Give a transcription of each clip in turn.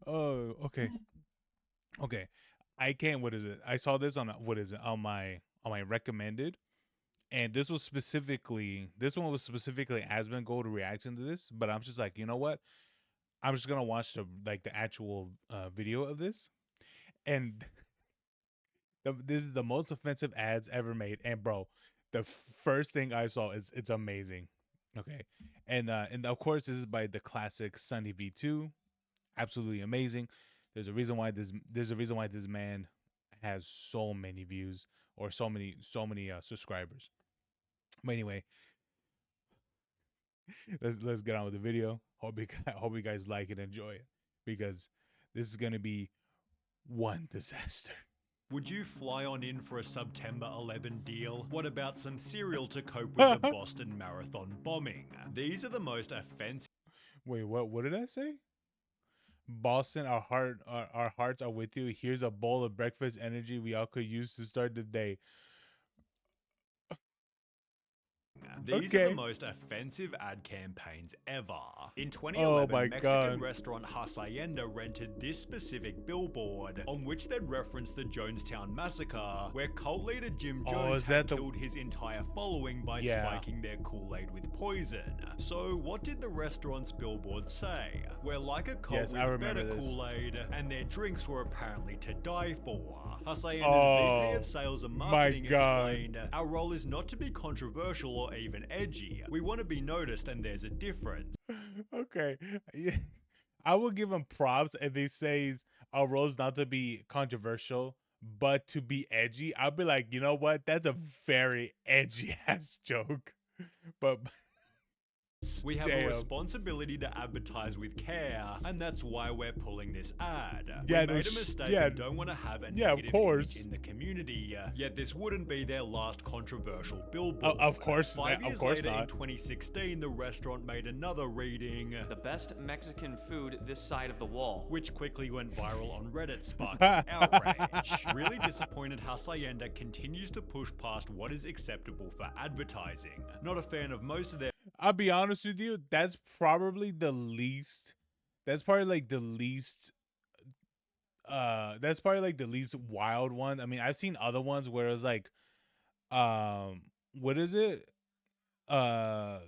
Oh, okay. Okay. I can't, what is it? I saw this on what is it? On my recommended. And this one was specifically Asmon Gold reacting to this, but I'm just like, you know what? I'm just gonna watch the actual video of this. And this is the most offensive ads ever made. And bro, the first thing I saw is it's amazing. Okay. And of course this is by the classic SunnyV2. Absolutely amazing. There's a reason why this man has so many views or so many subscribers. But anyway, let's get on with the video. Hope you guys like and enjoy it because this is gonna be one disaster. Would you fly on in for a September 11 deal? What about some cereal to cope with the Boston Marathon bombing? These are the most offensive. Wait, what did I say? Boston, our hearts are with you. Here's a bowl of breakfast energy we all could use to start the day. These are the Okay. most offensive ad campaigns ever. In Oh 2011, my Mexican god. restaurant Hacienda rented this specific billboard on which they'd referenced the Jonestown Massacre, where cult leader Jim Oh, Jones is had that the? killed his entire following by Yeah. spiking their Kool-Aid with poison. So what did the restaurant's billboard say? We're like a cult Yes, I with better remember this. Kool-Aid, and their drinks were apparently to die for. Hacienda's VP of Oh Sales and my Marketing god. explained, "Our role is not to be controversial or even edgy. We want to be noticed, and there's a difference." Okay. Yeah. I will give him props if he says our role's not to be controversial, but to be edgy. I'll be like, you know what? That's a very edgy ass joke. But We have a damn. responsibility to advertise with care, and that's why we're pulling this ad. We Yeah, no made a mistake yeah, and don't want to have a yeah, of negative image course. in the community, yet this wouldn't be their last controversial billboard. Of course, Five of years course later, in not. 2016, the restaurant made another reading, The best Mexican food this side of the wall. which quickly went viral on Reddit, sparking outrage. Really disappointed, Hacienda continues to push past what is acceptable for advertising. Not a fan of most of their I'll be honest with you, that's probably the least that's probably like the least that's probably like the least wild one. I mean, I've seen other ones where it's like um what is it? Uh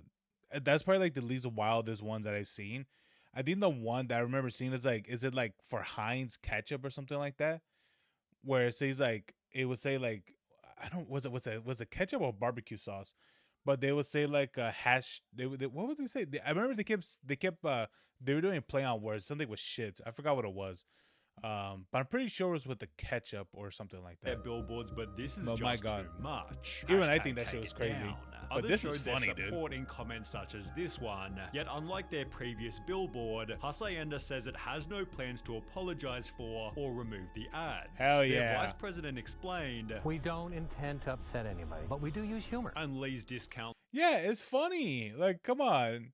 that's probably like the least wildest ones that I've seen. I think the one that I remember seeing is it like for Heinz ketchup or something like that? Where it says like it would say like I don't was it ketchup or barbecue sauce? But they would say like a hash. What would they say? I remember they were doing play on words. Something with shit. I forgot what it was. But I'm pretty sure it was with the ketchup or something like that. billboards, but this is But my just god, too much. even I Hashtag think that take shit was it crazy. down. But Others this is showed their funny, dude. support in comments such as this one. Yet unlike their previous billboard, Hacienda says it has no plans to apologize for or remove the ads. Hell Their yeah. vice president explained, We don't intend to upset anybody, but we do use humor. and Lee's discount Yeah, it's funny. Like, come on.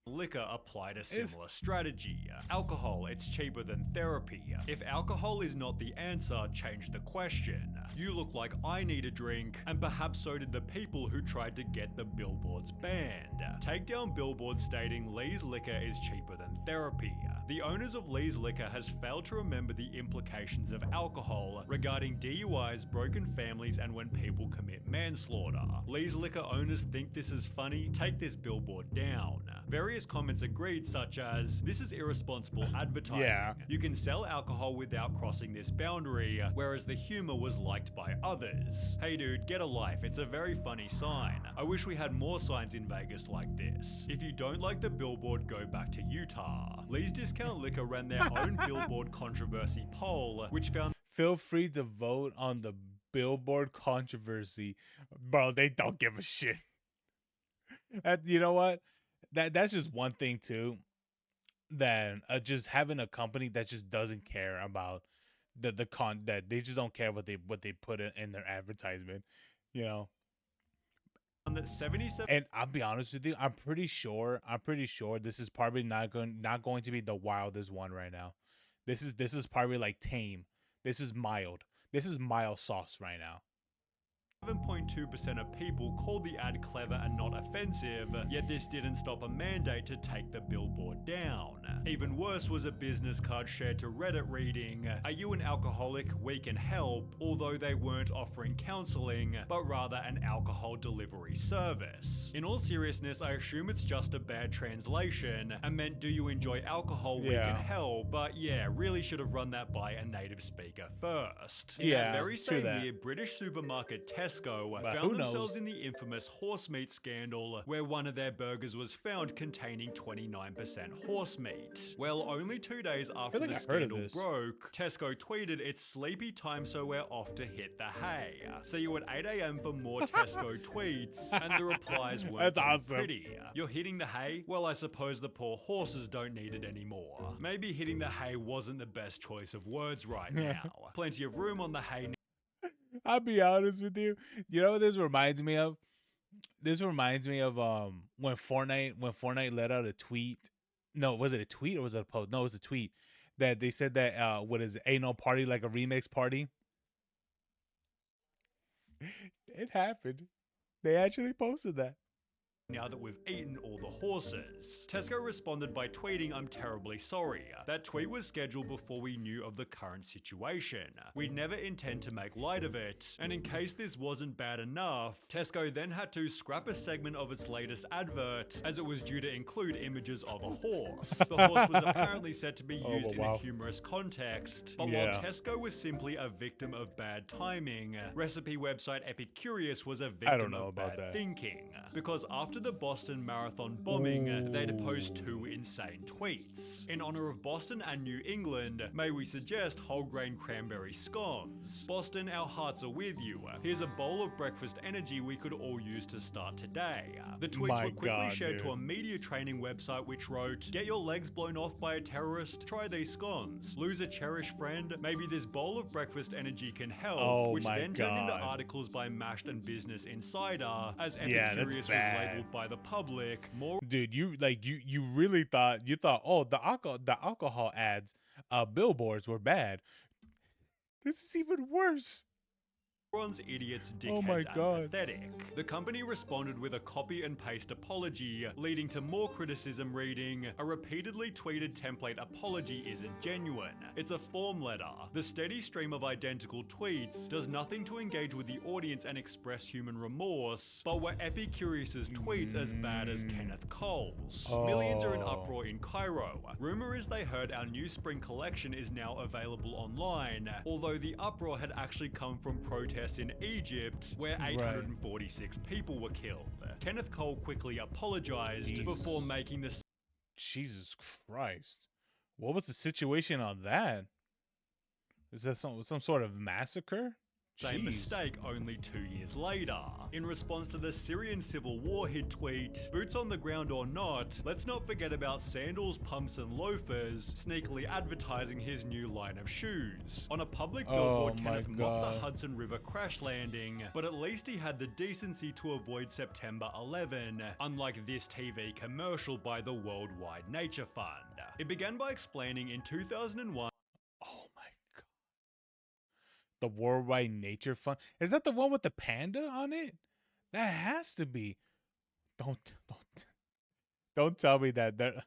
liquor applied a It's similar strategy. Alcohol, it's cheaper than therapy. If alcohol is not the answer, change the question. You look like I need a drink, and perhaps so did the people who tried to get the billboards banned. Take down billboards stating Lee's liquor is cheaper than therapy. The owners of Lee's Liquor has failed to remember the implications of alcohol regarding DUIs, broken families, and when people commit manslaughter. Lee's Liquor owners think this is funny, take this billboard down. Various comments agreed, such as, "This is irresponsible advertising. Yeah. You can sell alcohol without crossing this boundary," whereas the humor was liked by others. "Hey dude, get a life, it's a very funny sign. I wish we had more signs in Vegas like this. If you don't like the billboard, go back to Utah." Lee's Discount Liquor ran their own billboard controversy poll, which found feel free to vote on the billboard controversy. Bro, they don't give a shit. You know what? That's just one thing too. That just having a company that just doesn't care about the con that they just don't care what they put in their advertisement, you know. that 77 And I'll be honest with you, I'm pretty sure this is probably not going to be the wildest one right now. This is probably like tame. This is mild. This is mild sauce right now. 7.2% of people called the ad clever and not offensive, yet this didn't stop a mandate to take the billboard down. Even worse was a business card shared to Reddit reading, "Are you an alcoholic? We can help," although they weren't offering counseling, but rather an alcohol delivery service. In all seriousness, I assume it's just a bad translation and meant "Do you enjoy alcohol? We can Yeah. help," but yeah, really should have run that by a native speaker first. In that Yeah, very true same that. year, British supermarket Tesco But found who themselves knows? in the infamous horse meat scandal, where one of their burgers was found containing 29% horse meat. Well, only 2 days I after feel the like I heard of scandal this. broke, Tesco tweeted, "It's sleepy time, so we're off to hit the hay. See you at 8 a.m. for more Tesco tweets," and the replies weren't That's too awesome. pretty. "You're hitting the hay? Well, I suppose the poor horses don't need it anymore." Maybe hitting the hay wasn't the best choice of words right now. Plenty of room on the hay. I'll be honest with you. You know what this reminds me of? This reminds me of when Fortnite let out a tweet. No, was it a tweet or was it a post? No, it was a tweet that they said that what is it, ain't no party like a remix party. It happened. They actually posted that. Now that we've eaten all the horses. Tesco responded by tweeting, "I'm terribly sorry. That tweet was scheduled before we knew of the current situation. We never intend to make light of it." And in case this wasn't bad enough, Tesco then had to scrap a segment of its latest advert as it was due to include images of a horse. The horse was apparently set to be used in a wow. humorous context, but Yeah. while Tesco was simply a victim of bad timing, recipe website Epicurious was a victim know of about bad that. thinking. Because after the Boston Marathon bombing, they'd Ooh. post 2 insane tweets. "In honor of Boston and New England, may we suggest whole grain cranberry scones. Boston, our hearts are with you. Here's a bowl of breakfast energy we could all use to start today." The tweets My were quickly God, shared to dude. a media training website which wrote, "Get your legs blown off by a terrorist? Try these scones. Lose a cherished friend? Maybe this bowl of breakfast energy can help," Oh which my then turned into God. articles by Mashed and Business Insider, as Yeah, that's Epicurious was bad. labeled by the public more Dude, you really thought oh the alcohol ads billboards were bad. This is even worse. morons, idiots, Oh my dickheads, and God. pathetic. The company responded with a copy and paste apology, leading to more criticism reading, "A repeatedly tweeted template apology isn't genuine. It's a form letter. The steady stream of identical tweets does nothing to engage with the audience and express human remorse, but were Epicurious's tweets as bad as Kenneth Cole's? Millions are in Oh. uproar in Cairo. Rumor is they heard our new spring collection is now available online, although the uproar had actually come from protests in Egypt, where 846 people were killed. Kenneth Cole quickly apologized before making the Jesus Christ. What was the situation on that? Is that some sort of massacre? same Jeez. mistake only 2 years later. In response to the Syrian civil war, he'd tweet, "Boots on the ground or not, let's not forget about sandals, pumps and loafers," sneakily advertising his new line of shoes. On a public billboard, Kenneth mocked the Hudson River crash landing, but at least he had the decency to avoid September 11, unlike this TV commercial by the Worldwide Nature Fund. It began by explaining in 2001, Oh my God. The Worldwide Nature Fund. Is that the one with the panda on it? That has to be. Don't tell me that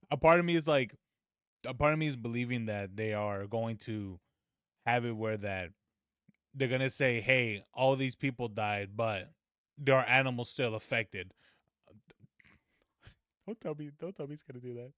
a part of me is like a part of me is believing that they are going to have it where that they're gonna say, "Hey, all these people died, but there are animals still affected." Don't tell me he's gonna do that.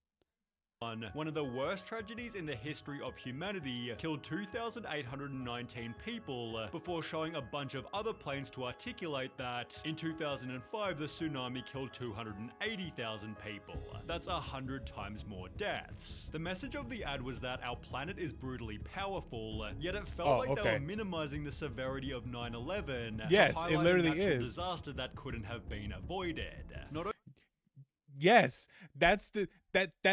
one of the worst tragedies in the history of humanity killed 2,819 people before showing a bunch of other planes to articulate that in 2005 the tsunami killed 280,000 people. That's 100 times more deaths. The message of the ad was that our planet is brutally powerful, yet it felt like they were minimizing the severity of 9/11 Yes, to it highlight literally a natural is. disaster that couldn't have been avoided. Not Yes, that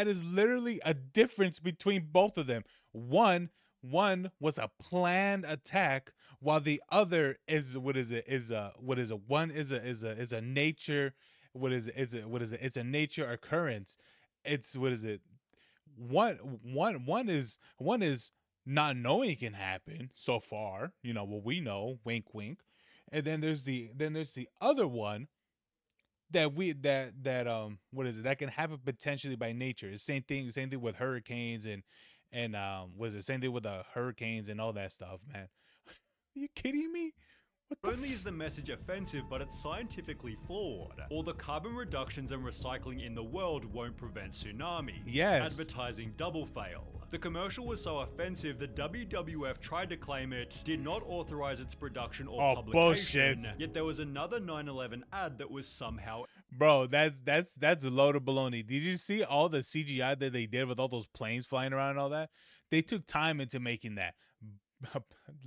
is literally a difference between both of them. One was a planned attack, while the other is what is it is a what is a one is a nature it's a nature occurrence. It's what is it one is not knowing it can happen so far. What we know, wink wink, and then there's the other one what is it, that can happen potentially by nature. It's same thing with hurricanes and what is it, same thing with the hurricanes and all that stuff, man. Are you kidding me? What the Not only is the message offensive, but it's scientifically flawed. All the carbon reductions and recycling in the world won't prevent tsunamis. Yes. Advertising double fail. The commercial was so offensive that WWF tried to claim it did not authorize its production or Oh, publication, bullshit. yet there was another 9/11 ad that was somehow Bro, that's a load of baloney. Did you see all the CGI that they did with all those planes flying around and all that? They took time into making that.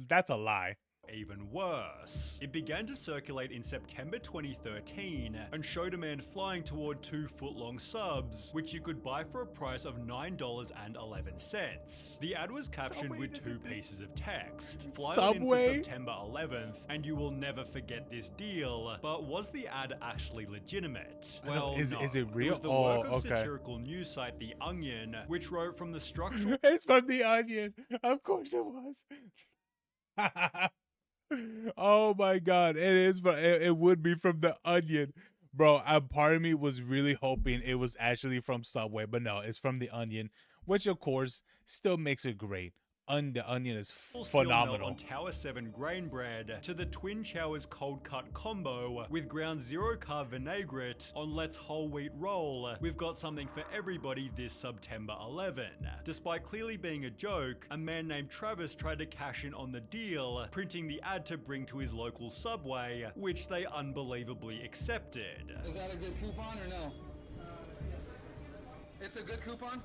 That's a lie. even worse. It began to circulate in September 2013 and showed a man flying toward 2-foot-long subs, which you could buy for a price of $9.11. The ad was captioned Subway with did 2 this. pieces of text. Fly on in for Subway? September 11th, and you will never forget this deal. But was the ad actually legitimate? I know, Well, is no. it real? It was the Oh, work of okay. satirical news site The Onion, which wrote from the structural It's from The Onion. Of course it was. Oh my god, it is. It would be from The Onion, bro. A part of me was really hoping it was actually from Subway, but no, it's from The Onion, which of course still makes it great. The Onion is steel melt on phenomenal. Tower 7 grain bread to the Twin Towers cold cut combo with ground zero carb vinaigrette on Let's Whole Wheat Roll. We've got something for everybody this September 11. Despite clearly being a joke, a man named Travis tried to cash in on the deal, printing the ad to bring to his local Subway, which they unbelievably accepted. Is that a good coupon or no? It's a good coupon?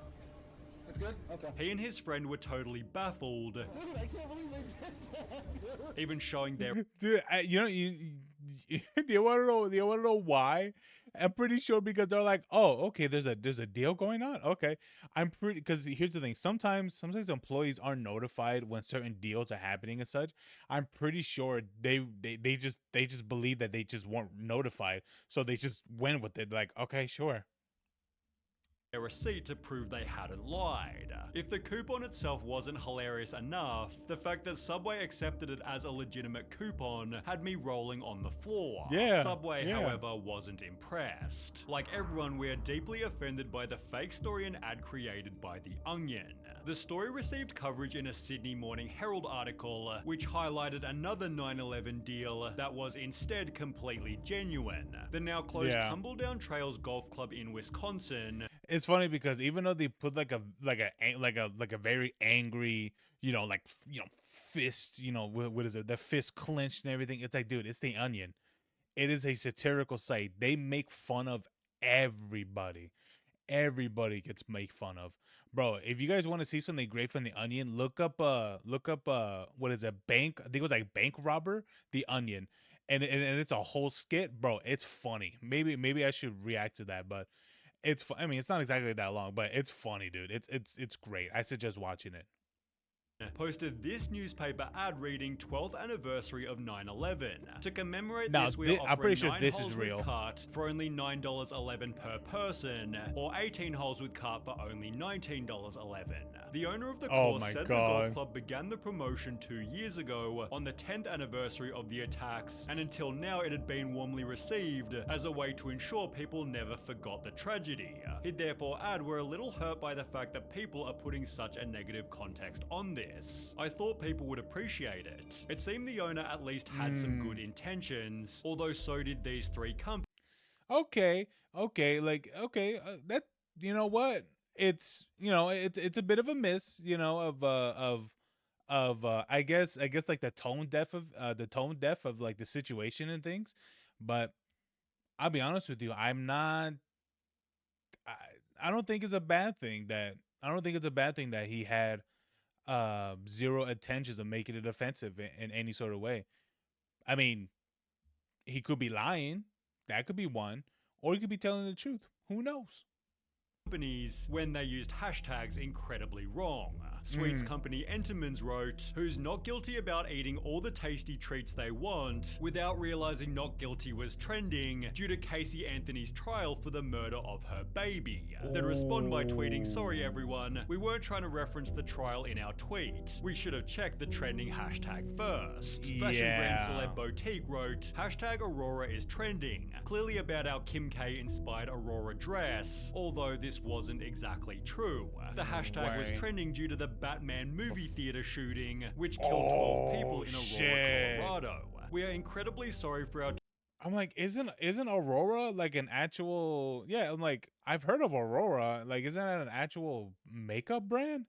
It's good? Okay. He and his friend were totally baffled, Dude, I can't believe they did that, dude. even showing their Dude, you know, do you want to know? Do you want to know why? I'm pretty sure because they're like, oh, okay, there's a deal going on. Okay, I'm pretty because here's the thing. Sometimes employees are notified when certain deals are happening and such. I'm pretty sure they just believe that they just weren't notified, so they just went with it. Like, okay, sure. a receipt to prove they hadn't lied. If the coupon itself wasn't hilarious enough, the fact that Subway accepted it as a legitimate coupon had me rolling on the floor. Yeah, Subway, yeah. however, wasn't impressed. Like everyone, we are deeply offended by the fake story and ad created by The Onion. The story received coverage in a Sydney Morning Herald article, which highlighted another 9/11 deal that was instead completely genuine. The now closed Yeah. Tumbledown Trails Golf Club in Wisconsin. It's funny because even though they put like a very angry, fist, what is it, the fist clenched and everything, it's like, dude, it's The Onion. It is a satirical site. They make fun of everybody. Everybody gets made fun of, bro. If you guys want to see something great from The Onion, look up what is a bank, I think it was like Bank Robber, The Onion, and it's a whole skit, bro. It's funny. Maybe I should react to that, but I mean, it's not exactly that long, but it's funny, dude. It's great. I suggest watching it. Posted this newspaper ad reading 12th anniversary of 9/11. To commemorate Now, this, we are I'm pretty offering sure 9 this is holes real. with cart for only $9.11 per person, or 18 holes with cart for only $19.11. The owner of the Oh course my said God. the golf club began the promotion 2 years ago on the 10th anniversary of the attacks, and until now it had been warmly received as a way to ensure people never forgot the tragedy. He'd therefore add, we're a little hurt by the fact that people are putting such a negative context on this. I thought people would appreciate it. It seemed the owner at least had some good intentions, although so did these 3 companies. Okay, that, you know what? It's a bit of a miss, I guess like the tone deaf of like the situation and things, but I'll be honest with you, I, I don't think it's a bad thing that he had zero intentions of making it offensive in any sort of way. I mean, he could be lying, that could be one, or he could be telling the truth. Who knows? companies when they used hashtags incredibly wrong. Sweets company Entenmann's wrote, "Who's not guilty about eating all the tasty treats they want without realizing not guilty was trending due to Casey Anthony's trial for the murder of her baby." They'd respond by tweeting, "Sorry everyone, we weren't trying to reference the trial in our tweet. We should have checked the trending hashtag first." Fashion brand Celeb Boutique wrote, "Hashtag Aurora is trending, clearly about our Kim K inspired Aurora dress, although this wasn't exactly true. The hashtag was trending due to the Batman movie theater shooting, which killed 12 people in Aurora, Colorado. We are incredibly sorry for our..." I'm like, isn't Aurora like an actual? Yeah, I'm like, I've heard of Aurora. Like, isn't that an actual makeup brand?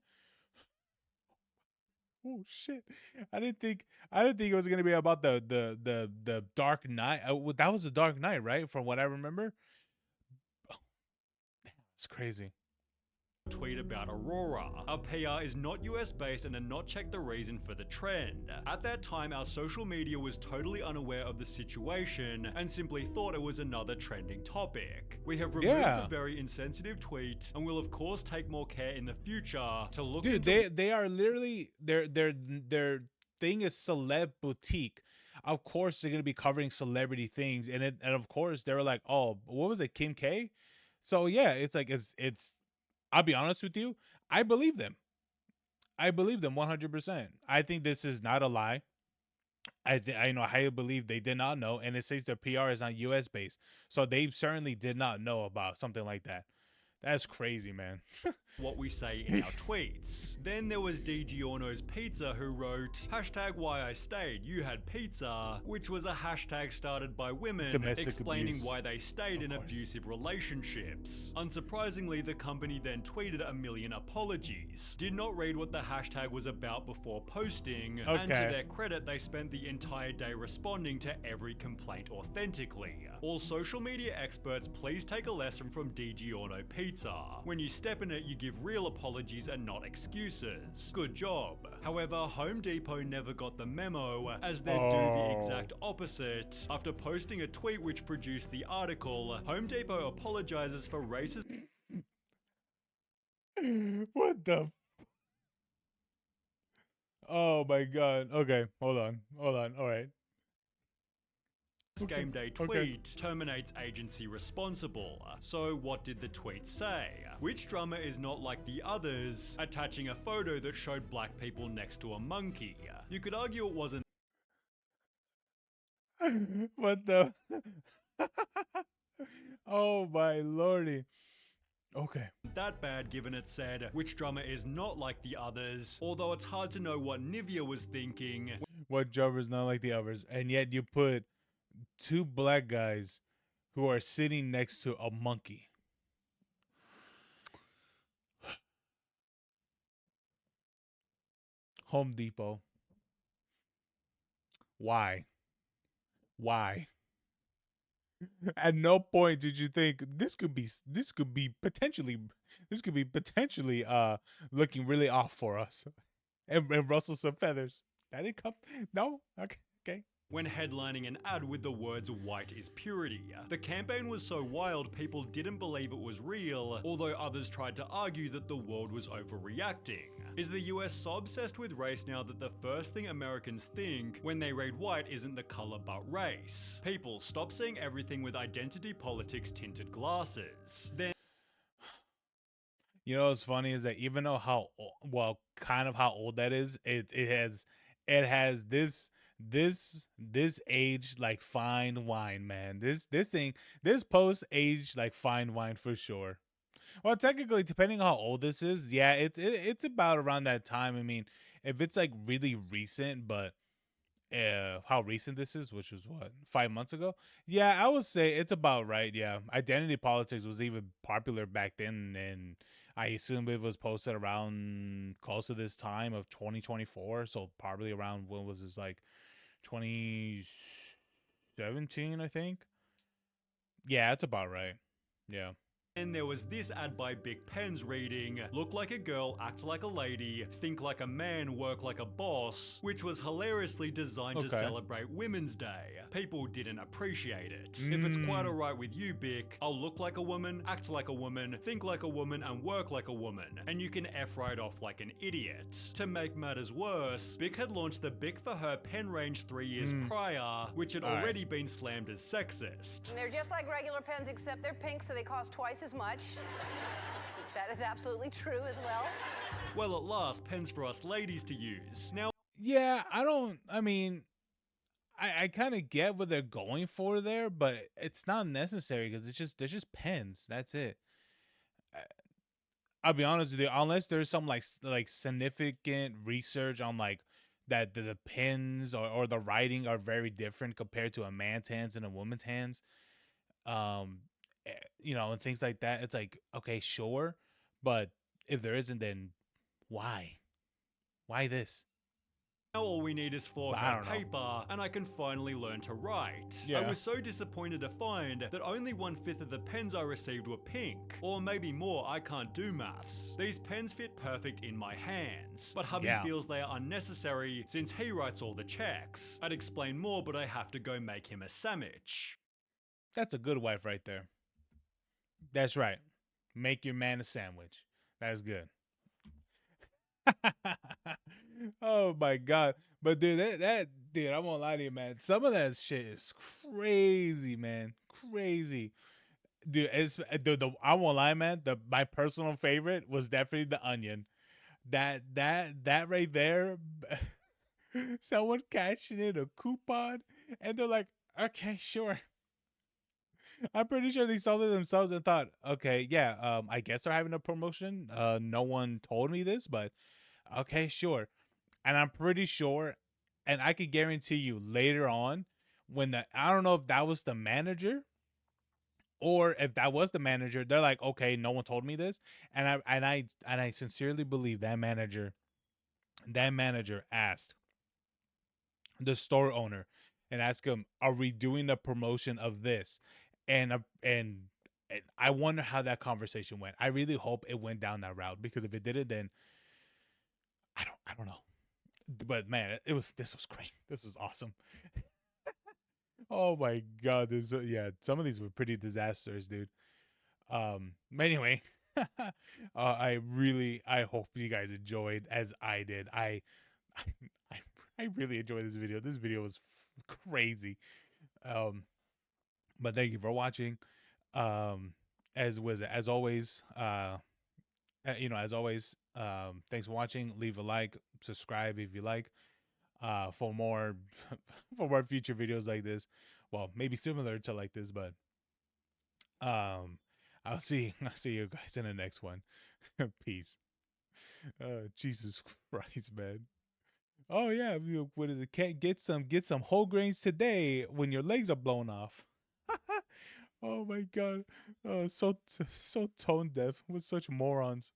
Oh shit! I didn't think it was gonna be about the Dark Knight. That was the Dark Knight, right? From what I remember. It's crazy. Tweet about Aurora. "Our PR is not US based and did not check the reason for the trend. At that time, our social media was totally unaware of the situation and simply thought it was another trending topic. We have removed the very insensitive tweet and will of course take more care in the future to look into..." They are literally their thing is Celeb Boutique. Of course they're gonna be covering celebrity things, and of course they were like, oh, what was it, Kim K? So yeah, it's like it's I'll be honest with you, I believe them. I believe them 100%. I think this is not a lie. I know, I believe they did not know, and it says their PR is not US based, so they certainly did not know about something like that. That's crazy, man. What we say in our tweets. Then there was D. Giorno's Pizza who wrote, "Hashtag why I stayed, you had pizza," which was a hashtag started by women explaining why they stayed in abusive relationships. Unsurprisingly, the company then tweeted a million apologies. Did not read what the hashtag was about before posting, and to their credit, they spent the entire day responding to every complaint authentically. All social media experts, please take a lesson from D. Giorno Pizza. When you step in it, you give real apologies and not excuses. Good job. However, Home Depot never got the memo, as they'd do the exact opposite. After posting a tweet which produced the article, Home Depot apologizes for racist... What the? Oh my god. Okay, hold on. All right. Game day tweet terminates agency responsible. So what did the tweet say? "Which drummer is not like the others?" attaching a photo that showed black people next to a monkey. You could argue it wasn't What the? Oh my lordy. Okay. that bad, given it said, "Which drummer is not like the others?" Although it's hard to know what Nivea was thinking. What drummer's not like the others, and yet you put two black guys who are sitting next to a monkey. Home Depot. Why? Why? At no point did you think this could be potentially looking really off for us and rustle some feathers. That didn't come. No. Okay. When headlining an ad with the words "white is purity." The campaign was so wild people didn't believe it was real, although others tried to argue that the world was overreacting. Is the US so obsessed with race now that the first thing Americans think when they read white isn't the color but race? People, stop seeing everything with identity politics tinted glasses. Then You know what's funny is that even though kind of how old that is, it has this age like fine wine, man. This post aged like fine wine for sure. Well, technically, depending on how old this is, yeah, it's about around that time. I mean, if it's like really recent, but how recent this is, which was what, 5 months ago? Yeah, I would say it's about right. Yeah, identity politics was even popular back then, and I assume it was posted around close to this time of 2024. So probably around, when was this, like 2017, I think. Yeah, it's about right. Yeah. And there was this ad by Bic Pens reading, "Look like a girl, act like a lady, think like a man, work like a boss," which was hilariously designed to Okay. celebrate Women's Day. People didn't appreciate it. If it's quite Mm. alright with you, Bic, I'll look like a woman, act like a woman, think like a woman, and work like a woman, and you can F right off like an idiot. To make matters worse, Bic had launched the Bic for Her pen range 3 years prior, which had All right. already been slammed as sexist. They're just like regular pens, except they're pink, so they cost twice as much. That is absolutely true as well. Well, at last, pens for us ladies to use. Now, Yeah, I mean, I kind of get what they're going for there, but it's not necessary because they're just pens. That's it. I'll be honest with you, unless there's some like significant research on like that the pens or the writing are very different compared to a man's hands and a woman's hands, um, you know, and things like that. It's like, okay, sure, but if there isn't, then why? Why this? all we need is for I her don't know. paper, and I can finally learn to write. I Yeah. was so disappointed to find that only 1/5 of the pens I received were pink. Or maybe more, I can't do maths. These pens fit perfect in my hands, but hubby Yeah. feels they are unnecessary since he writes all the checks. I'd explain more, but I have to go make him a sandwich. That's a good wife right there. That's right. Make your man a sandwich. That's good. Oh my god. But dude, that dude, I won't lie to you, man. Some of that shit is crazy, man. Crazy. Dude, I won't lie, man. My personal favorite was definitely the onion. That right there. Someone cashing in a coupon and they're like, okay, sure. I'm pretty sure they saw it themselves and thought, okay, yeah, I guess they're having a promotion. No one told me this, but okay, sure. And I'm pretty sure, and I could guarantee you later on, when I don't know if that was the manager or if that was the manager, they're like, okay, no one told me this, and I sincerely believe that manager asked the store owner and asked him, "Are we doing the promotion of this?" And I wonder how that conversation went. I really hope it went down that route because if it didn't, then I don't know. But man, this was great. This is awesome. Oh my god, yeah, some of these were pretty disastrous, dude. But anyway, I hope you guys enjoyed as I did. I I really enjoyed this video. This video was crazy. Um, but thank you for watching. Um, as always, as always, thanks for watching. Leave a like, subscribe if you like. For more for more future videos like this. Well, maybe similar to like this, but I'll see you guys in the next one. Peace. Jesus Christ, man. Oh yeah, what is it? Can't get some whole grains today when your legs are blown off. Oh my god. So tone deaf with such morons.